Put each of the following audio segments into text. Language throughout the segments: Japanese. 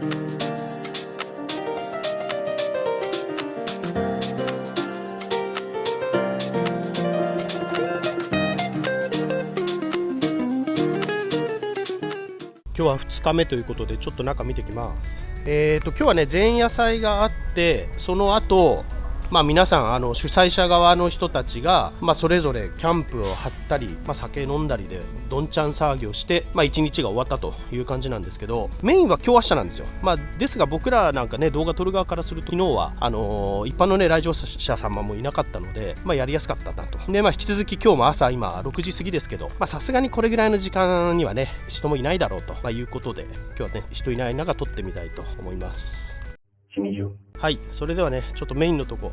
今日は2日目ということでちょっと中見てきます。今日はね前夜祭があって、その後皆さん主催者側の人たちが、それぞれキャンプを張ったり、酒飲んだりでどんちゃん騒ぎをして、一日が終わったという感じなんですけど、メインは今日明日なんですよ。ですが僕らなんかね動画撮る側からすると、昨日は一般のね来場者様もいなかったので、やりやすかったなと。で引き続き今日も朝今6時過ぎですけど、さすがにこれぐらいの時間にはね人もいないだろうと、いうことで今日はね人いない中撮ってみたいと思います。はい、それではねちょっとメインのとこ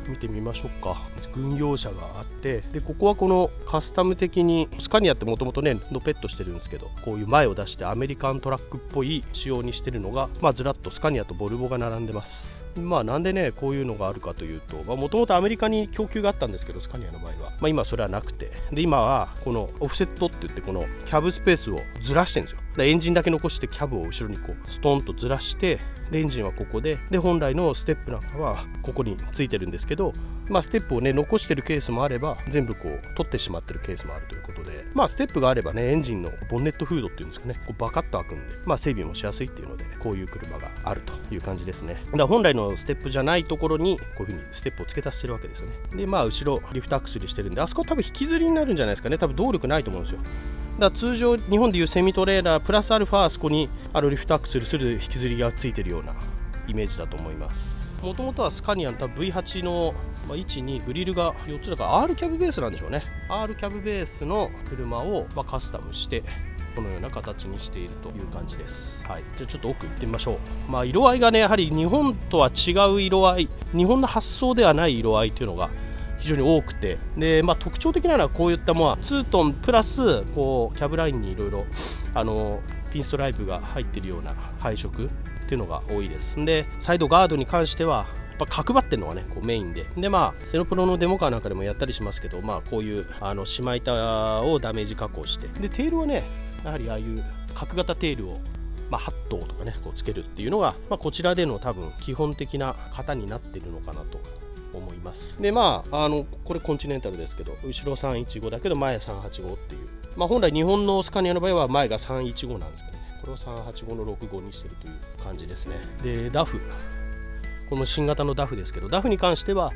見てみましょうか。軍用車があって、でここはこのカスタム的にスカニアってもともとねのペットしてるんですけど、こういう前を出してアメリカントラックっぽい仕様にしてるのが、ずらっとスカニアとボルボが並んでます。なんでねこういうのがあるかというと、もともとアメリカに供給があったんですけど、スカニアの場合は、今それはなくて、で今はこのオフセットって言ってこのキャブスペースをずらしてるんですよ。エンジンだけ残してキャブを後ろにこうストンとずらして、でエンジンはここで、本来のステップなんかはここについてるんですけど、ステップをね残してるケースもあれば、全部こう取ってしまってるケースもあるということで、ステップがあればねエンジンのボンネットフードっていうんですかね、こうバカッと開くんで、整備もしやすいっていうので、こういう車があるという感じですね。だから本来のステップじゃないところにこういう風にステップを付け足してるわけですよね。で後ろリフトアクセルしてるんで、あそこ多分引きずりになるんじゃないですかね。多分動力ないと思うんですよ。だから通常日本でいうセミトレーラープラスアルファ、あそこにリフトアクセルする引きずりがついてるようなイメージだと思います。もともとはスカニアの多分 V8 の1、2グリルが4つだから R キャブベースなんでしょうね。 R キャブベースの車をカスタムしてこのような形にしているという感じです。はい、じゃあちょっと奥行ってみましょう。色合いがねやはり日本とは違う色合い、日本の発想ではない色合いというのが非常に多くて、で、特徴的なのはこういった2トンプラスこうキャブラインにいろいろピンストライプが入っているような配色っていうのが多いです。でサイドガードに関してはやっぱ角張ってるのがねこうメインで、セノプロのデモカーなんかでもやったりしますけど、こういうしま板をダメージ加工して、でテールはねやはりああいう角型テールを8頭とかねこうつけるっていうのが、こちらでの多分基本的な型になっているのかなと思います。でこれコンチネンタルですけど、後ろ315だけど前385っていう、本来日本のスカニアの場合は前が315なんですけどね、これを385の65にしてるという感じですね。でダフ、この新型のダフですけど、ダフに関しては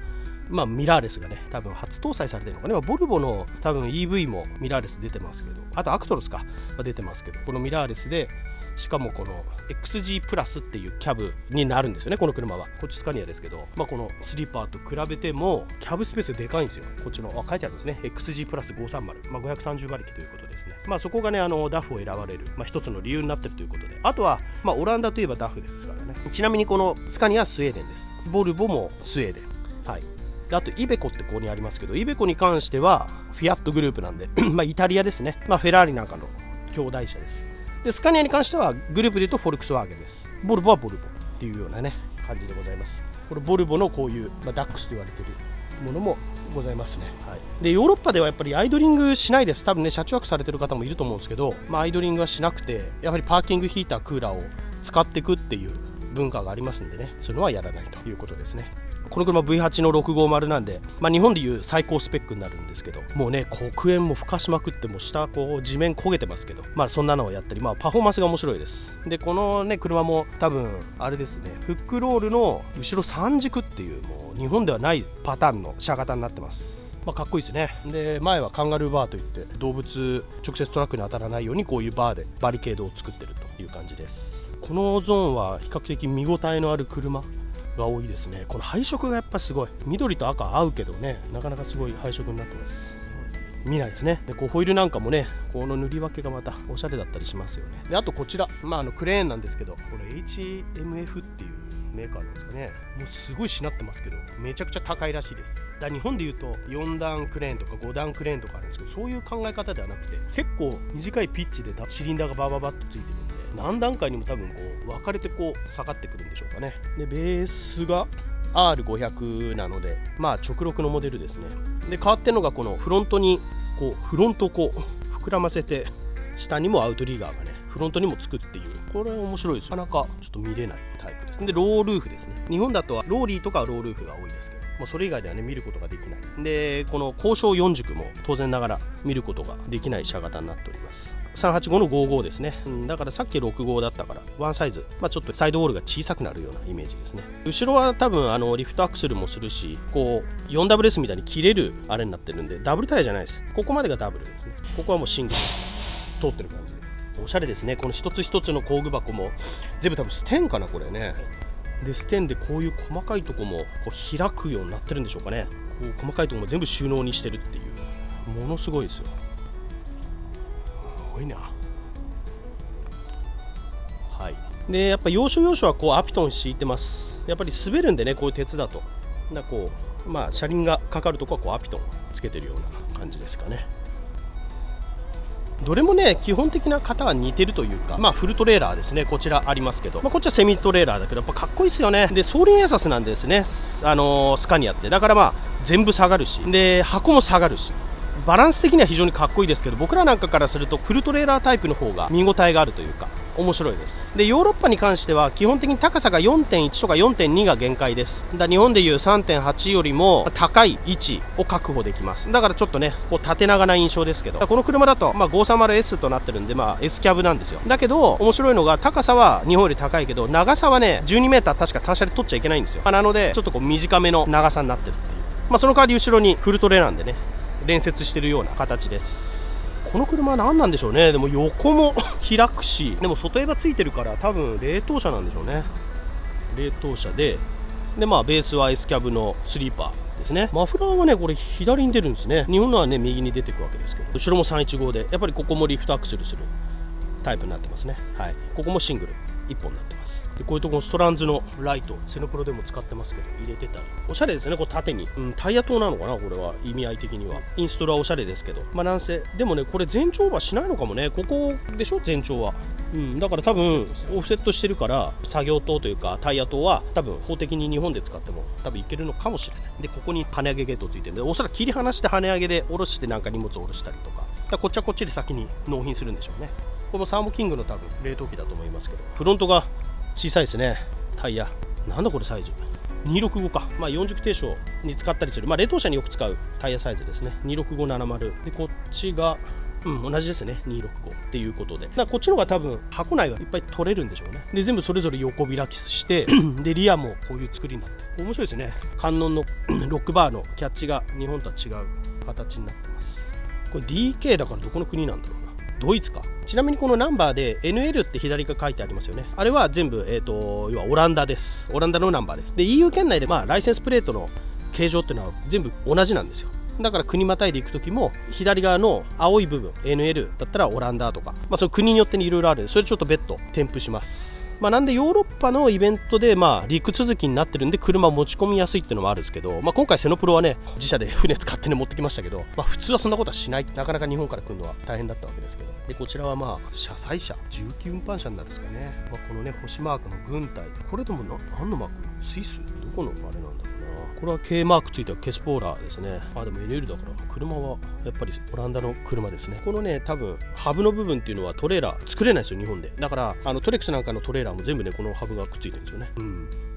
ミラーレスがね多分初搭載されてるのかね。ボルボの多分 EV もミラーレス出てますけど、あとアクトロスか出てますけど、このミラーレスで、しかもこの XG プラスっていうキャブになるんですよね。この車はこっちスカニアですけど、このスリーパーと比べてもキャブスペースでかいんですよ。こっちの書いてあるんですね、 XG プラス530、530馬力ということですね。そこがねダフを選ばれる、一つの理由になってるということで、あとはオランダといえばダフですからね。ちなみにこのスカニアはスウェーデンです。ボルボもスウェーデン、はい。であとイベコってここにありますけど、イベコに関してはフィアットグループなんでイタリアですね。フェラーリなんかの兄弟車です。でスカニアに関してはグループでいうとフォルクスワーゲンです。ボルボはボルボっていうようなね感じでございます。これボルボのこういう、ダックスと言われているものもございますね。はい、でヨーロッパではやっぱりアイドリングしないです。多分ね車中泊されてる方もいると思うんですけど、アイドリングはしなくて、やはりパーキングヒータークーラーを使っていくっていう文化がありますんでね、そういうのはやらないということですね。この車 V8 の650なんで、日本でいう最高スペックになるんですけど、もうね黒煙も吹かしまくって、もう下こう地面焦げてますけど、そんなのをやったり、パフォーマンスが面白いです。でこのね車も多分あれですね、フックロールの後ろ3軸っていう、もう日本ではないパターンの車型になってます。かっこいいですね。で前はカンガルーバーといって、動物直接トラックに当たらないようにこういうバーでバリケードを作ってるという感じです。このゾーンは比較的見応えのある車が多いですね。この配色がやっぱすごい、緑と赤合うけどね、なかなかすごい配色になってます。見ないですね。でホイールなんかもね、この塗り分けがまたおしゃれだったりしますよね。であとこちら、クレーンなんですけど、これ HMF っていうメーカーなんですかね。もうすごいしなってますけど、めちゃくちゃ高いらしいです。だ日本でいうと4段クレーンとか5段クレーンとかあるんですけど、そういう考え方ではなくて、結構短いピッチでシリンダーがバババッとついてるんで、何段階にも多分こう分かれてこう下がってくるんでしょうかね。でベースが R500 なので、直録のモデルですね。で変わってるのがこのフロントにこうフロントをこう膨らませて、下にもアウトリガーがねフロントにもつくっていうこれ面白いです。なかなかちょっと見れないタイプです。でロールーフですね。日本だとはローリーとかロールーフが多いですけど、もうそれ以外ではね見ることができない。でこの交渉4軸も当然ながら見ることができない車型になっております。385の55ですね。だからさっき65だったからワンサイズ、ちょっとサイドウォールが小さくなるようなイメージですね。後ろは多分リフトアクセルもするし、こう 4WS みたいに切れるあれになってるんで、ダブルタイヤじゃないです。ここまでがダブルですね。ここはもうシングル通ってる感じです。おしゃれですね。この一つ一つの工具箱も全部多分ステンかなこれね。でステンでこういう細かいとこもこう開くようになってるんでしょうかね。こう細かいとこも全部収納にしてるっていう、ものすごいですよ。すごいな。はい。でやっぱ要所要所はこうアピトン敷いてます。やっぱり滑るんでね、こういう鉄だとこう車輪がかかるとこはこうアピトンつけてるような感じですかね。どれもね基本的な型は似てるというか、フルトレーラーですね。こちらありますけど、こっちはセミトレーラーだけどやっぱかっこいいですよね。で双輪エーサスなんですね、スカニアって。だから全部下がるし、で箱も下がるし、バランス的には非常にかっこいいですけど、僕らなんかからするとフルトレーラータイプの方が見応えがあるというか面白いです。でヨーロッパに関しては基本的に高さが 4.1 とか 4.2 が限界です。日本でいう 3.8 よりも高い位置を確保できます。だからちょっとねこう縦長な印象ですけど、この車だと530S となってるんでS キャブなんですよ。だけど面白いのが高さは日本より高いけど長さはね 12m 確か単車で取っちゃいけないんですよ。なのでちょっとこう短めの長さになってるっていう、その代わり後ろにフルトレなんでね連接してるような形です。この車は何なんでしょうね。でも横も開くし、でも外エバついてるから多分冷凍車なんでしょうね。冷凍車でベースは S キャブのスリーパーですね。マフラーはねこれ左に出るんですね。日本のはね右に出てくわけですけど、後ろも315でやっぱりここもリフトアクセルするタイプになってますね。はい。ここもシングル1本になってます。でこういうところストランズのライトセノプロでも使ってますけど入れてたりおしゃれですね。こう縦に、タイヤ灯なのかなこれは意味合い的には。インストラはおしゃれですけどなんせでもねこれ全長オーバーしないのかもね。ここでしょ全長は。だから多分オフセットしてるから作業灯というかタイヤ灯は多分法的に日本で使っても多分いけるのかもしれない。でここに跳ね上げゲートついてるんで、おそらく切り離して跳ね上げで下ろしてなんか荷物を下ろしたりとか、こっちはこっちで先に納品するんでしょうね。これもサーモキングの多分冷凍機だと思いますけど、フロントが小さいですね。タイヤなんだこれサイズ265か、40低床に使ったりする、冷凍車によく使うタイヤサイズですね。26570でこっちが同じですね265っていうことで、こっちの方が多分箱内はいっぱい取れるんでしょうね。で全部それぞれ横開きしてでリアもこういう作りになって面白いですね。観音のロックバーのキャッチが日本とは違う形になってます。これ DK だからどこの国なんだろうな。ドイツか。ちなみにこのナンバーで NL って左が書いてありますよね。あれは全部要はオランダです。オランダのナンバーです。で EU 圏内でライセンスプレートの形状っていうのは全部同じなんですよ。だから国またいでいくときも左側の青い部分 NL だったらオランダとか、その国によっていろいろあるんで、それちょっと別途添付します。なんでヨーロッパのイベントで陸続きになってるんで車を持ち込みやすいっていうのもあるんですけど、今回セノプロはね自社で船使ってね持ってきましたけど、普通はそんなことはしない。なかなか日本から来るのは大変だったわけですけど、でこちらは車載車重機運搬車になるんですかね。このね星マークの軍隊で、これでも何のマーク？スイス？どこのあれなんだろうな。これは K マークついたケスポーラーですね。でも NL だから車はやっぱりオランダの車ですね。このね多分ハブの部分っていうのはトレーラー作れないですよ日本で。だからトレックスなんかのトレーラーも全部ねこのハブがくっついてるんですよね。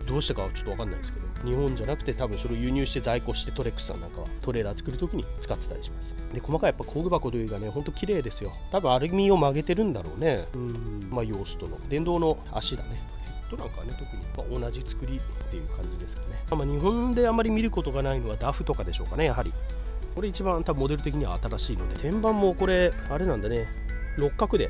どうしてかはちょっと分かんないですけど、日本じゃなくて多分それを輸入して在庫してトレックスさんなんかはトレーラー作るときに使ってたりします。で細かいやっぱ工具箱類がねほんと綺麗ですよ。多分アルミを曲げてるんだろうね。ヨーストの電動の足だね。なんかね特に同じ作りっていう感じですかね。日本であまり見ることがないのはダフとかでしょうかね。やはりこれ一番多分モデル的には新しいので、天板もこれあれなんだね、六角で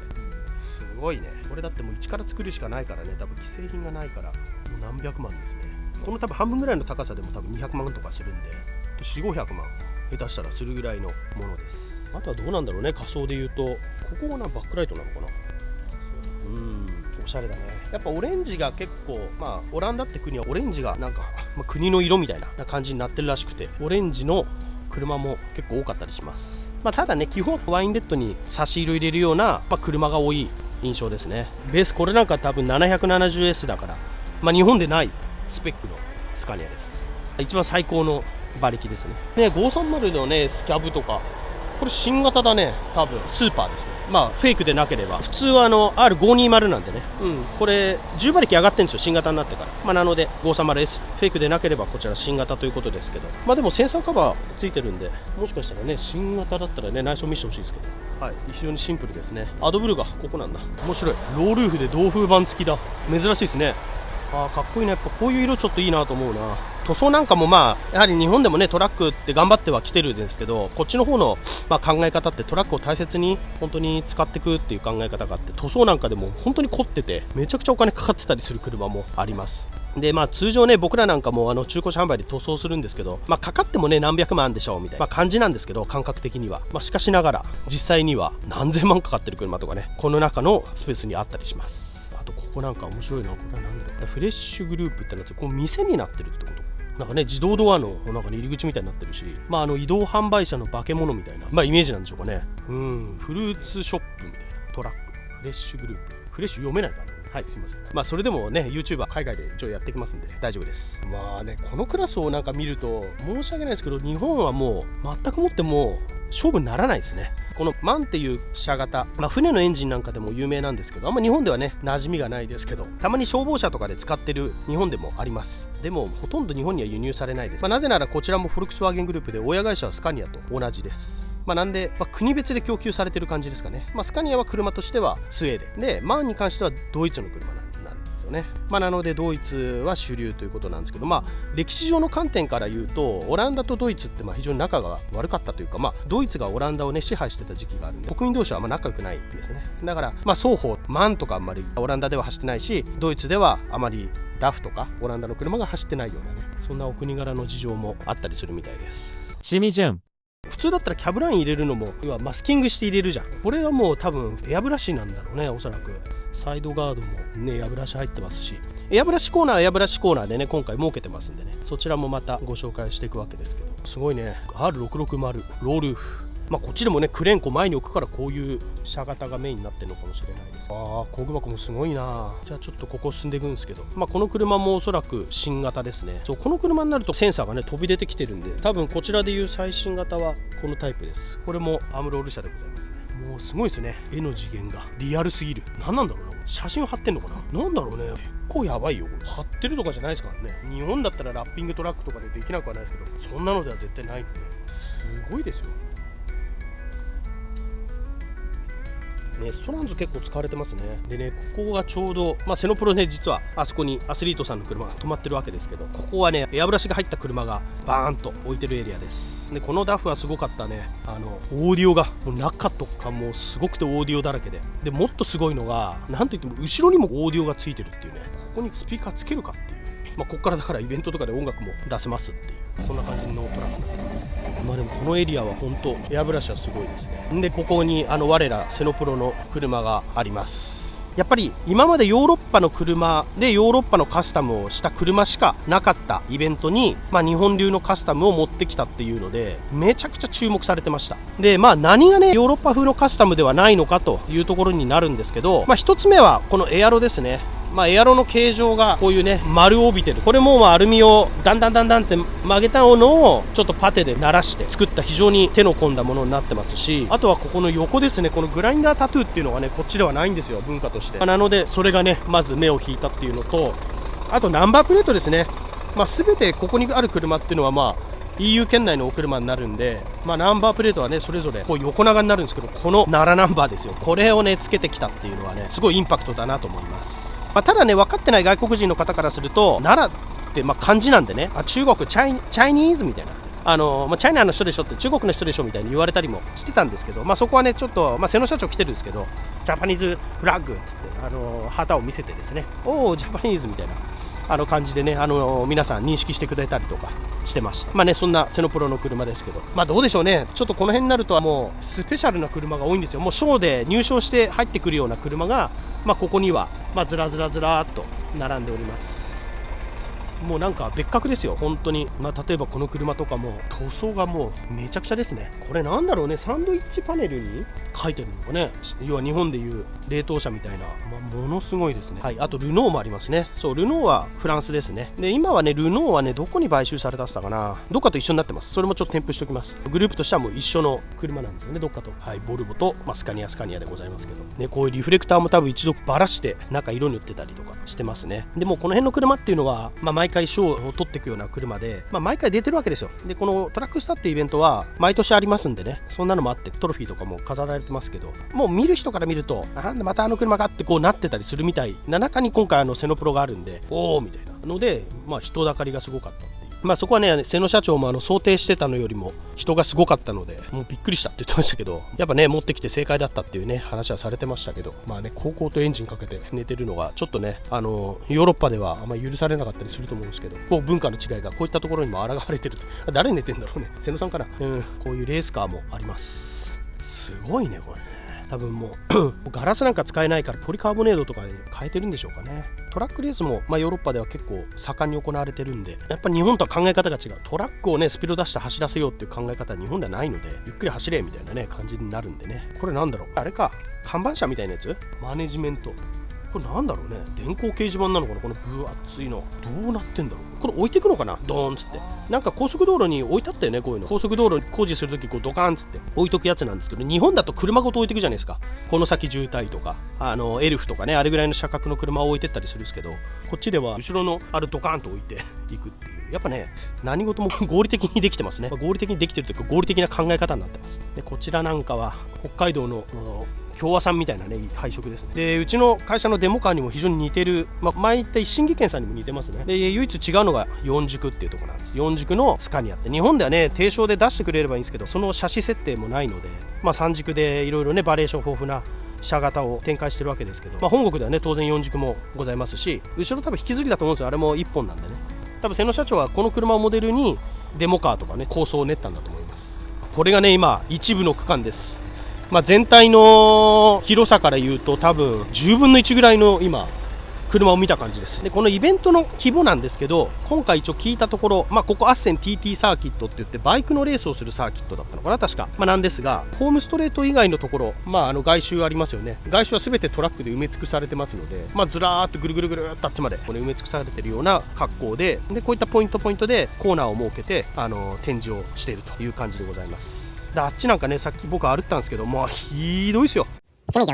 すごいね。これだってもう一から作るしかないからね。多分既製品がないからもう何百万ですね。この多分半分ぐらいの高さでも多分200万とかするんで、400-500万下手したらするぐらいのものです。あとはどうなんだろうね、仮装で言うとここがバックライトなのかな。おしゃれだね。やっぱオレンジが結構オランダって国はオレンジがなんか、国の色みたいな感じになってるらしくて、オレンジの車も結構多かったりします。ただね基本ワインレッドに差し色入れるような、車が多い印象ですね。ベースこれなんか多分 770S だから、日本でないスペックのスカニアです。一番最高の馬力ですね。530のねスキャブとかこれ新型だね、多分スーパーですね。まあフェイクでなければ、普通はR520 なんでね、これ10馬力上がってるんですよ、新型になってから。まあなので 530S フェイクでなければこちら新型ということですけど、まあでもセンサーカバーついてるんで、もしかしたらね新型だったらね内装見せてほしいですけど、はい、非常にシンプルですね。アドブルがここなんだ。面白い。ロールーフで同風板付きだ。珍しいですね。かっこいいな。やっぱこういう色ちょっといいなと思うな。塗装なんかもまあやはり日本でもねトラックって頑張ってはきてるんですけど、こっちの方の考え方ってトラックを大切に本当に使っていくっていう考え方があって、塗装なんかでも本当に凝っててめちゃくちゃお金かかってたりする車もあります。で通常ね僕らなんかも中古車販売で塗装するんですけど、かかってもね何百万でしょうみたいな、感じなんですけど、感覚的には、しかしながら実際には何千万かかってる車とかねこの中のスペースにあったりします。あとここなんか面白いな。これは何だろう。フレッシュグループってなってこの店になってるってことなんかね、自動ドアのなんか、入り口みたいになってるし、移動販売車の化け物みたいな、イメージなんでしょうかね。フルーツショップみたいなトラック、フレッシュグループ、フレッシュ読めないからね。はい、すいません。それでもね YouTuber 海外で一応やってきますんで大丈夫です。このクラスをなんか見ると申し訳ないですけど、日本はもう全くもっても勝負にならないですね。このマンっていう車型、船のエンジンなんかでも有名なんですけど、あんま日本ではね馴染みがないですけど、たまに消防車とかで使ってる日本でもあります。でもほとんど日本には輸入されないです。なぜならこちらもフォルクスワーゲングループで親会社はスカニアと同じです。なんで、国別で供給されてる感じですかね。スカニアは車としてはスウェーデンで、マンに関してはドイツの車なんですよね。なのでドイツは主流ということなんですけど、歴史上の観点から言うとオランダとドイツって非常に仲が悪かったというか、ドイツがオランダをね支配してた時期があるんで、国民同士は仲良くないんですね。だから双方マンとかあんまりオランダでは走ってないし、ドイツではあまりダフとかオランダの車が走ってないようなね、そんなお国柄の事情もあったりするみたいです。しみじゅん、普通だったらキャブライン入れるのも要はマスキングして入れるじゃん。これはもう多分エアブラシなんだろうね、おそらく。サイドガードもねエアブラシ入ってますし、エアブラシコーナーでね今回設けてますんでね、そちらもまたご紹介していくわけですけど、すごいね R660 ロールーフ。こっちでもねクレーン前に置くからこういう車型がメインになってるのかもしれないです。工具箱もすごいな。じゃあちょっとここ進んでいくんですけど、この車もおそらく新型ですね。この車になるとセンサーがね飛び出てきてるんで、多分こちらでいう最新型はこのタイプです。これもアームロール車でございますね。もうすごいですね。絵の次元がリアルすぎる。何なんだろうな、写真を貼ってんのかな、なんだろうね。結構やばいよこれ。貼ってるとかじゃないですからね。日本だったらラッピングトラックとかでできなくはないですけど、そんなのでは絶対ないんで、すごいですよね。ストランズ結構使われてますね。でね、ここがちょうど、セノプロね、実はあそこにアスリートさんの車が止まってるわけですけど、ここはねエアブラシが入った車がバーンと置いてるエリアです。でこのダフはすごかったね。オーディオがもう中とかもすごくてオーディオだらけで、もっとすごいのがなんといっても後ろにもオーディオがついてるっていうね。ここにスピーカーつけるかっていう、ここからだからイベントとかで音楽も出せますっていう、そんな感じのトラックになってます。でもこのエリアは本当エアブラシはすごいですね。でここに我らセノプロの車があります。やっぱり今までヨーロッパの車でヨーロッパのカスタムをした車しかなかったイベントに、日本流のカスタムを持ってきたっていうのでめちゃくちゃ注目されてました。で何がねヨーロッパ風のカスタムではないのかというところになるんですけど、一つ目はこのエアロですね。エアロの形状がこういうね丸を帯びてる。これもアルミをだんだんって曲げたものをちょっとパテで鳴らして作った非常に手の込んだものになってますし、あとはここの横ですね、このグラインダータトゥーっていうのがねこっちではないんですよ、文化として。なのでそれがねまず目を引いたっていうのと、あとナンバープレートですね。全てここにある車っていうのはEU 圏内のお車になるんで、ナンバープレートはねそれぞれこう横長になるんですけど、この奈良ナンバーですよ。これをねつけてきたっていうのはねすごいインパクトだなと思います。ただね分かってない外国人の方からすると奈良って漢字なんでね、中国チャイニーズみたいな、チャイナの人でしょって中国の人でしょみたいに言われたりもしてたんですけど、そこはねちょっと、瀬野社長来てるんですけど、ジャパニーズフラッグっつって旗を見せてですね、おージャパニーズみたいな感じでね皆さん認識してくれたりとかしてました。そんなセノプロの車ですけど、どうでしょうね。ちょっとこの辺になるとはもうスペシャルな車が多いんですよ。もうショーで入賞して入ってくるような車がここにはずらっと並んでおります。もうなんか別格ですよ本当に。例えばこの車とかも塗装がもうめちゃくちゃですね。これなんだろうね、サンドイッチパネルに書いてるのかね。要は日本でいう冷凍車みたいな、ものすごいですね。はい、あとルノーもありますね。そう、ルノーはフランスですね。で今はねルノーはねどこに買収されたかな、どっかと一緒になってます。それもちょっと添付しておきます。グループとしてはもう一緒の車なんですよね、どっかと。はい、ボルボと、スカニアでございますけどね。こういうリフレクターも多分一度バラして中色塗ってたりとかしてますね。でもこの辺の車っていうのは、毎回賞を取っていくような車で、毎回出てるわけですよ。でこのトラックスタっていうイベントは毎年ありますんでね、そんなのもあってトロフィーとかも飾られてますけど、もう見る人から見るとなんでまたあの車がってこうなってたりするみたいな中に今回セノプロがあるんで、おーみたいなので、人だかりがすごかったっていう。そこはね瀬野社長も想定してたのよりも人がすごかったのでもうびっくりしたって言ってましたけど、やっぱね持ってきて正解だったっていうね話はされてましたけど、高校とエンジンかけて寝てるのがちょっとねヨーロッパではあんまり許されなかったりすると思うんですけど、こう文化の違いがこういったところにも抗われてると。誰寝てんだろうね、瀬野さんかな。こういうレースカーもあります。すごいねこれね。多分もうガラスなんか使えないからポリカーボネードとかで変えてるんでしょうかね。トラックレースも、ヨーロッパでは結構盛んに行われてるんで、やっぱ日本とは考え方が違う。トラックをねスピード出して走らせようっていう考え方は日本ではないので、ゆっくり走れみたいなね感じになるんでね。これなんだろう、あれか、看板車みたいなやつ、マネジメント、これなんだろうね、電光掲示板なのかな、この分厚いのどうなってんだろう。これ置いてくのかな、ドーンっつって。なんか高速道路に置いてあったよね、こういうの。高速道路工事するときこうドカーンっつって置いとくやつなんですけど、日本だと車ごと置いてくじゃないですか。この先渋滞とかエルフとかね、あれぐらいの車格の車を置いてったりするんですけど、こっちでは後ろのドカーンと置いていくっていう、やっぱね何事も合理的にできてますね。合理的にできてるというか合理的な考え方になってます。でこちらなんかは北海道の共和さんみたいなね配色ですね。でうちの会社のデモカーにも非常に似てる、前言った一新技研さんにも似てますね。で唯一違うのが四軸っていうところなんです。四軸のスカニアって日本ではね低床で出してくれればいいんですけど、その車種設定もないので、三軸でいろいろねバリエーション豊富な車型を展開してるわけですけど、本国ではね当然四軸もございますし、後ろ多分引きずりだと思うんですよ。あれも1本なんでね、多分瀬野社長はこの車をモデルにデモカーとかね構想を練ったんだと思います。これがね今一部の区間です。全体の広さから言うと多分10分の1ぐらいの今車を見た感じです。でこのイベントの規模なんですけど、今回一応聞いたところ、ここアッセン TT サーキットって言ってバイクのレースをするサーキットだったのかな確か、なんですが、ホームストレート以外のところ、外周ありますよね。外周は全てトラックで埋め尽くされてますので、ずらーっとぐるぐるぐるっとあっちまでこれ埋め尽くされてるような格好で、こういったポイントでコーナーを設けて展示をしているという感じでございます。あっちなんかねさっき僕歩ったんですけど、ひどいですよ。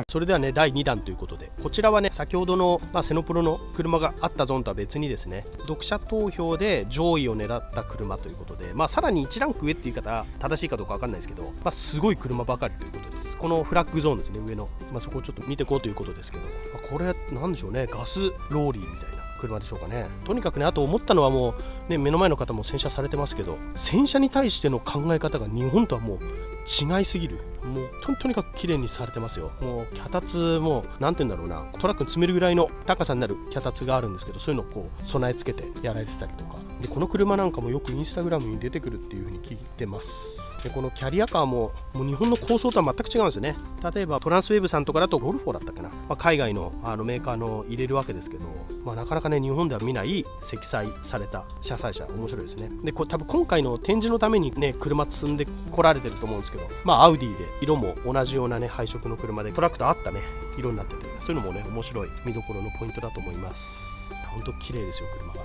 それではね第2弾ということで、こちらはね先ほどの、セノプロの車があったゾーンとは別にですね、読者投票で上位を狙った車ということで、さらに1ランク上っていう言い方正しいかどうか分かんないですけど、すごい車ばかりということです。このフラッグゾーンですね、上の、そこをちょっと見ていこうということですけど、これなんでしょうね、ガスローリーみたいな車でしょうかね。とにかくね、あと思ったのはもう、目の前の方も洗車されてますけど、洗車に対しての考え方が日本とはもう違いすぎる。もうとにかく綺麗にされてますよ。もう脚立もなんて言うんだろうな、トラックに積めるぐらいの高さになる脚立があるんですけど、そういうのをこう備え付けてやられてたりとかで、この車なんかもよくインスタグラムに出てくるっていう風に聞いてます。でこのキャリアカーも日本の構想とは全く違うんですよね。例えばトランスウェーブさんとかだとゴルフォーだったかな、海外のメーカーの入れるわけですけど、なかなかね日本では見ない積載された車載車、面白いですね。でこれ多分今回の展示のためにね車積んで来られてると思うんですけど、アウディで色も同じようなね配色の車でトラックと合ったね色になってて、そういうのもね面白い見どころのポイントだと思います。本当綺麗ですよ、車が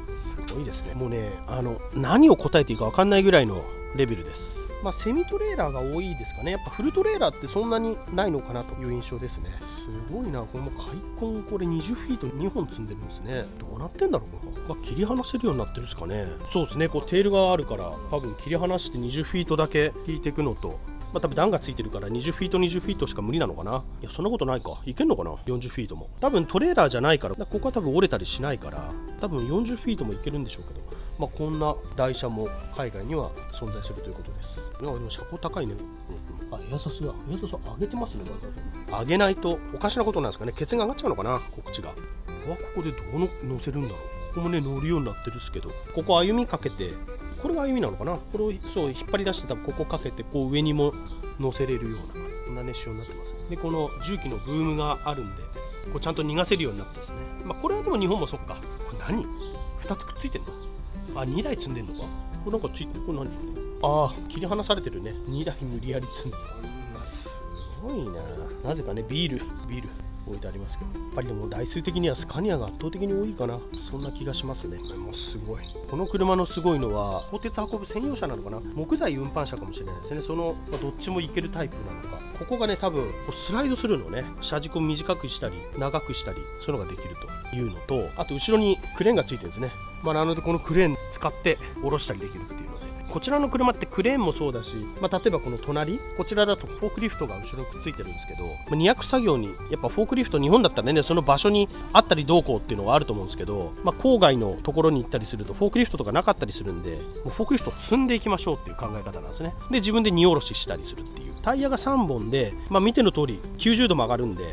すごいですね。もうね何を答えていいか分かんないぐらいのレベルです。セミトレーラーが多いですかね。やっぱフルトレーラーってそんなにないのかなという印象ですね。すごいな、これも開墾、これ20フィート2本積んでるんですね。どうなってんだろうな。切り離せるようになってるんですかね。そうですね、こうテールがあるから多分切り離して20フィートだけ引いていくのと、多分段がついてるから20フィート20フィートしか無理なのかな。いやそんなことないか、いけんのかな40フィートも。多分トレーラーじゃないから、ここは多分折れたりしないから多分40フィートもいけるんでしょうけど、こんな台車も海外には存在するということです。でも車高高いね。エアサスだ。エアサス上げてますね、わざと。上げないとおかしなことなんですかね。血が上がっちゃうのかな、こっちが。ここはここでどう乗せるんだろう。ここもね乗るようになってるっすけど、ここ歩みかけて、これが歩みなのかな。これをそう引っ張り出して多分ここかけてこう上にも乗せれるようなこんなね仕様になってます。でこの重機のブームがあるんで、こうちゃんと逃がせるようになってですね。これはでも日本もそっか。これ何2つくっついてんの？あ、2台積んでんのか？これなんかついてる。これ何？ああ、切り離されてるね。2台無理やり積んでる。すごいな。なぜかね、ビール置いてありますけど、やっぱりでも台数的にはスカニアが圧倒的に多いかな、そんな気がしますね。もうすごい。この車のすごいのは鋼鉄運ぶ専用車なのかな、木材運搬車かもしれないですね。その、どっちもいけるタイプなのか。ここがね、多分こうスライドするのね、車軸を短くしたり長くしたり、そういうのができるというのと、あと後ろにクレーンがついてるんですね。なのでこのクレーン使って下ろしたりできるっていうので、こちらの車ってクレーンもそうだし、例えばこの隣、こちらだとフォークリフトが後ろにくっついてるんですけど、200作業にやっぱフォークリフト、日本だったらね、その場所にあったりどうこうっていうのがあると思うんですけど、郊外のところに行ったりするとフォークリフトとかなかったりするんで、もうフォークリフトを積んでいきましょうっていう考え方なんですね。で、自分で荷下ろししたりするっていう。タイヤが3本で、見ての通り90度曲がるんで、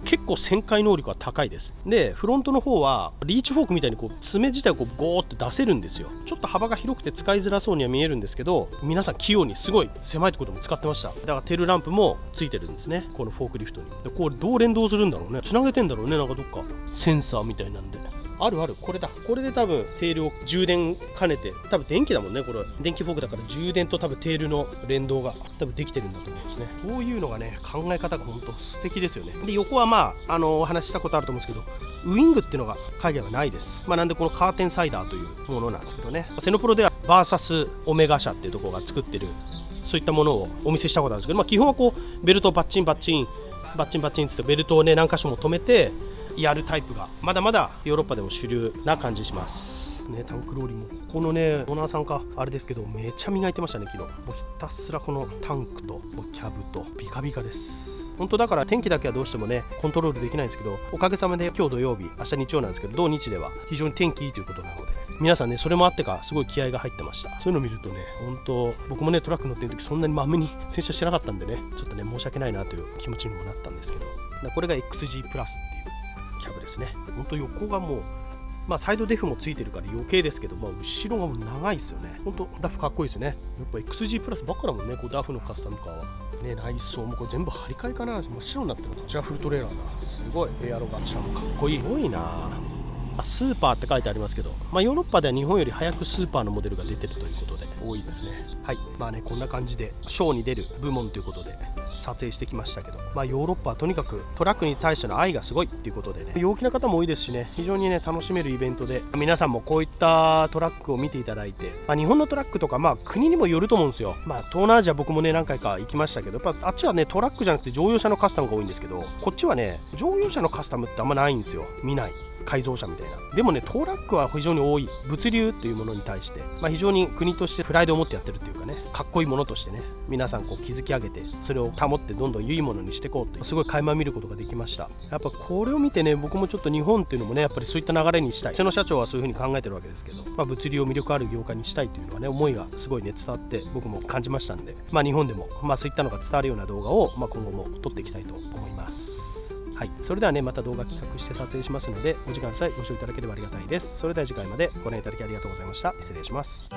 結構旋回能力は高いです。で、フロントの方はリーチフォークみたいにこう爪自体をこうゴーって出せるんですよ。ちょっと幅が広くて使いづらそうには見えるんですけど、皆さん器用にすごい狭いところでも使ってました。だからテールランプもついてるんですね、このフォークリフトに。で、これどう連動するんだろうね。つなげてんだろうね、なんかどっかセンサーみたいなんで。ある、これだ。これで多分テールを充電兼ねて、多分電気だもんね、これ電気フォークだから充電と多分テールの連動が多分できてるんだと思うんですね。こういうのがね、考え方が本当素敵ですよね。で、横はお話ししたことあると思うんですけど、ウイングっていうのが海外はないです。なんでこのカーテンサイダーというものなんですけどね、セノプロではバーサスオメガ社っていうところが作ってる、そういったものをお見せしたことあるんですけど、基本はこうベルトをバッチンってベルトをね、何箇所も止めてやるタイプがまだまだヨーロッパでも主流な感じしますね。タンクローリーもここのね、オーナーさんかあれですけど、めちゃ磨いてましたね昨日。もうひたすらこのタンクとキャブとビカビカです。本当だから天気だけはどうしてもねコントロールできないんですけど、おかげさまで今日土曜日、明日日曜なんですけど、土日では非常に天気いいということなので、皆さんね、それもあってかすごい気合が入ってました。そういうのを見るとね、本当僕もねトラック乗ってる時そんなにまめに洗車してなかったんでね、ちょっとね申し訳ないなという気持ちにもなったんですけど、これが XG プラスっていうキャブですね。本当横がもう、サイドデフもついてるから余計ですけど、後ろがもう長いですよね。本当ダフかっこいいですね。やっぱ XG プラスばっかだもんね、こうダフのカスタムカーはね。内装もこれ全部張り替えかな、真っ白になってる。こちらフルトレーラーだ。すごいエアロがあちらもかっこいい。すごいな。スーパーって書いてありますけど、ヨーロッパでは日本より早くスーパーのモデルが出てるということで多いですね。はい、こんな感じでショーに出る部門ということで撮影してきましたけど、ヨーロッパはとにかくトラックに対しての愛がすごいっていうことでね、陽気な方も多いですしね、非常にね楽しめるイベントで、皆さんもこういったトラックを見ていただいて、日本のトラックとか国にもよると思うんですよ。東南アジア僕もね何回か行きましたけど、やっぱあっちはねトラックじゃなくて乗用車のカスタムが多いんですけど、こっちはね乗用車のカスタムってあんまないんですよ。見ない改造車みたいな。でもねトラックは非常に多い。物流っていうものに対して、非常に国としてプライドを持ってやってるっていうかね、かっこいいものとしてね、皆さんこう築き上げて、それを保ってどんどんいいものにしていこうって、すごい垣間見ることができました。やっぱこれを見てね、僕もちょっと日本っていうのもね、やっぱりそういった流れにしたい。その社長はそういう風に考えてるわけですけど、物流を魅力ある業界にしたいというのはね、思いがすごいね伝わって僕も感じましたんで、日本でもそういったのが伝わるような動画を今後も撮っていきたいと思います。はい、それではねまた動画企画して撮影しますので、お時間さえご視聴いただければありがたいです。それでは次回までご覧いただきありがとうございました。失礼します。